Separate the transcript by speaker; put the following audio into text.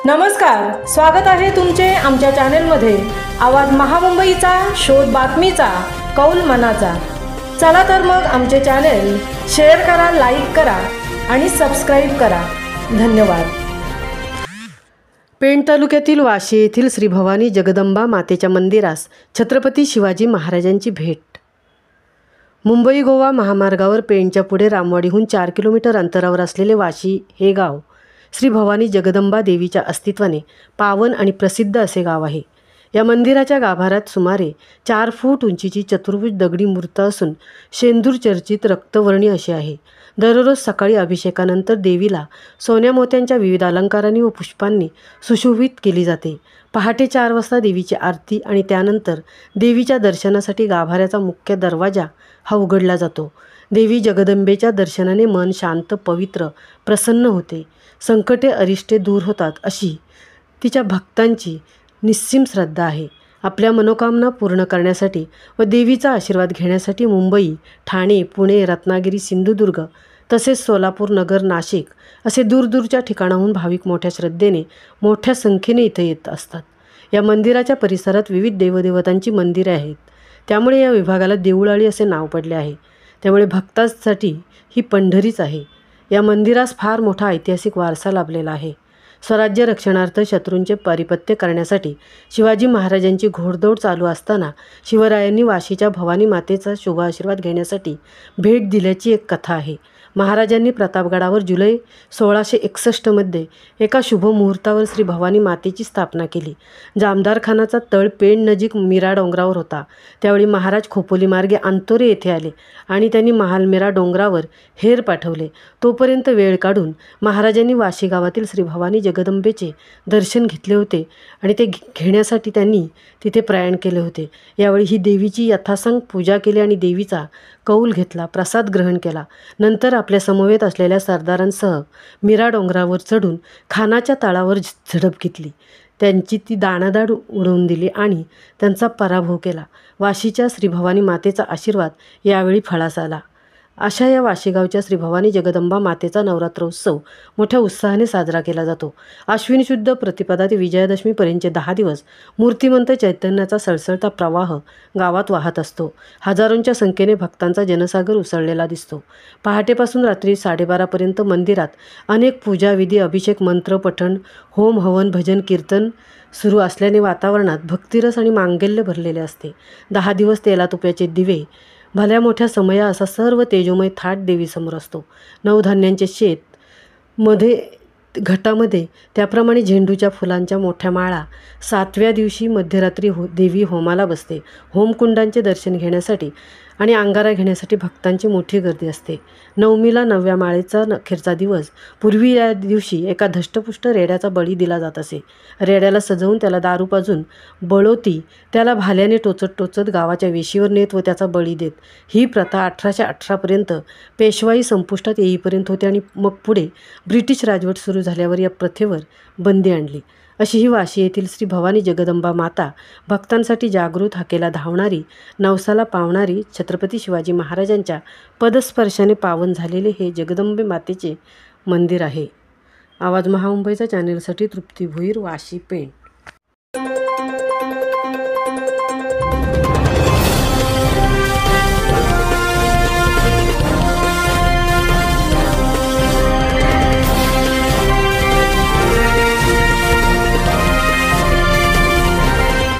Speaker 1: नमस्कार, स्वागत आहे तुमचे आमच्या चॅनेलमध्ये। आवाज महामुंबईचा, शोध बातमीचा, कौल मनाचा। चला तर मग आमचे चॅनेल शेअर करा, लाईक करा आणि सबस्क्राईब करा। धन्यवाद।
Speaker 2: पेण तालुक्यातील वाशी येथील श्री भवानी जगदंबा मातेच्या मंदिरास छत्रपती शिवाजी महाराजांची भेट। मुंबई गोवा महामार्गावर पेणच्या पुढे रामवाडीहून 4 किलोमीटर अंतरावर असलेले वाशी हे गाव श्री भवानी जगदंबा देवीच्या अस्तित्वाने पावन आणि प्रसिद्ध असे गाव आहे। या मंदिराच्या गाभाऱ्यात सुमारे 4 फूट उंचीची चतुर्भुज दगडी मूर्त असून शेंदूर चर्चित रक्तवर्णी अशी आहे। दररोज सकाळी अभिषेकानंतर देवीला सोन्या मोत्यांच्या विविध अलंकारांनी व पुष्पांनी सुशोभित केली जाते। पहाटे 4 वाजता देवीची आरती आणि त्यानंतर देवीच्या दर्शनासाठी गाभाऱ्याचा मुख्य दरवाजा हा उघडला जातो। देवी जगदंबेच्या दर्शनाने मन शांत, पवित्र, प्रसन्न होते। संकटे अरिष्टे दूर होतात अशी तिच्या भक्तांची निस्सीम श्रद्धा आहे। आपल्या मनोकामना पूर्ण करण्यासाठी व देवीचा आशीर्वाद घेण्यासाठी मुंबई, ठाणे, पुणे, रत्नागिरी, सिंधुदुर्ग तसेच सोलापूर, नगर, नाशिक असे दूरदूरच्या ठिकाणाहून भाविक मोठ्या श्रद्धेने, मोठ्या संख्येने इथे येत असतात। या मंदिराच्या परिसरात विविध देवदेवतांची मंदिरे आहेत, त्यामुळे या विभागाला देऊळाळी असे नाव पडले आहे। त्यामुळे भक्तांसाठी ही पंढरीच आहे। या मंदिरास फार मोठा ऐतिहासिक वारसा लाभलेला आहे। स्वराज्य रक्षणार्थ शत्रूंचे पारिपत्य करण्यासाठी शिवाजी महाराजांची घोडदौड चालू असताना शिवरायांनी वाशीच्या भवानी मातेचा शुभ आशीर्वाद घेण्यासाठी भेट दिल्याची एक कथा आहे। महाराजांनी प्रतापगडावर जुलै 1661 मध्ये एका शुभ मुहूर्तावर श्री भवानी मातेची स्थापना केली। जामदार खानाचा तळ पेण नजीक मीरा डोंगरावर होता। त्यावेळी महाराज खोपोली मार्गे अंतोरे येथे आले आणि त्यांनी महालमेरा डोंगरावर हेर पाठवले। तोपर्यंत वेळ काढून महाराजांनी वाशी गावातील श्री भवानी जगदंबेचे दर्शन घेतले होते आणि ते घेण्यासाठी त्यांनी तिथे प्रयाण केले होते। यावेळी ही देवीची यथासांग पूजा केली आणि देवीचा कौल घेतला, प्रसाद ग्रहण केला। नंतर आपल्या समवेत असलेल्या सरदारांसह मीरा डोंगरावर चढून खानाच्या तळावर झडप घेतली। त्यांची ती दाणादाड उडवून दिली आणि त्यांचा पराभव केला। वाशीच्या श्री भवानी मातेचा आशीर्वाद यावेळी फळास आला। अशा या वाशीगावच्या श्री भवानी जगदंबा मातेचा नवरात्रोत्सव मोठ्या उत्साहाने साजरा केला जातो। आश्विन शुद्ध प्रतिपदा ते विजयादशमीपर्यंतचे 10 दिवस मूर्तिमंत चैतन्याचा सळसळता प्रवाह गावात वाहत असतो। हजारोंच्या संख्येने भक्तांचा जनसागर उसळलेला दिसतो। पहाटेपासून रात्री 12:30 पर्यंत मंदिरात अनेक पूजाविधी, अभिषेक, मंत्र पठण, होम, हवन, भजन, कीर्तन सुरू असल्याने वातावरणात भक्तिरस आणि मांगल्य भरलेले असते। 10 दिवस तेला तुप्याचे दिवे, भल्या मोठ्या समया असा सर्व तेजोमय थाट देवीसमोर असतो। नवधान्यांचे शेत मध्ये घटामध्ये त्याप्रमाणे झेंडूच्या फुलांच्या मोठ्या माळा। 7व्या दिवशी मध्यरात्री देवी होमाला बसते। होमकुंडांचे दर्शन घेण्यासाठी आणि अंगारा घेण्यासाठी भक्तांची मोठी गर्दी असते। नवमीला 9व्या माळेचा अखेरचा दिवस। पूर्वी या दिवशी एका धष्टपुष्ट रेड्याचा बळी दिला जात असे। रेड्याला सजवून त्याला दारू पाजून बळोती त्याला भाल्याने टोचत टोचत गावाच्या वेशीवर नेत व त्याचा बळी देत। ही प्रथा 1818 पर्यंत पेशवाई संपुष्टात येईपर्यंत होती आणि मग पुढे ब्रिटिश राजवट सुरू झाल्यावर या प्रथेवर बंदी आणली। अशी ही वाशी येथील श्री भवानी जगदंबा माता भक्तांसाठी जागृत, हाकेला धावणारी, नवसाला पावणारी, छत्रपती शिवाजी महाराजांच्या पदस्पर्शाने पावन झालेले हे जगदंबे मातेचे मंदिर आहे। आवाज महामुंबईचा चॅनेलसाठी तृप्ती भोईर, वाशी, पेण।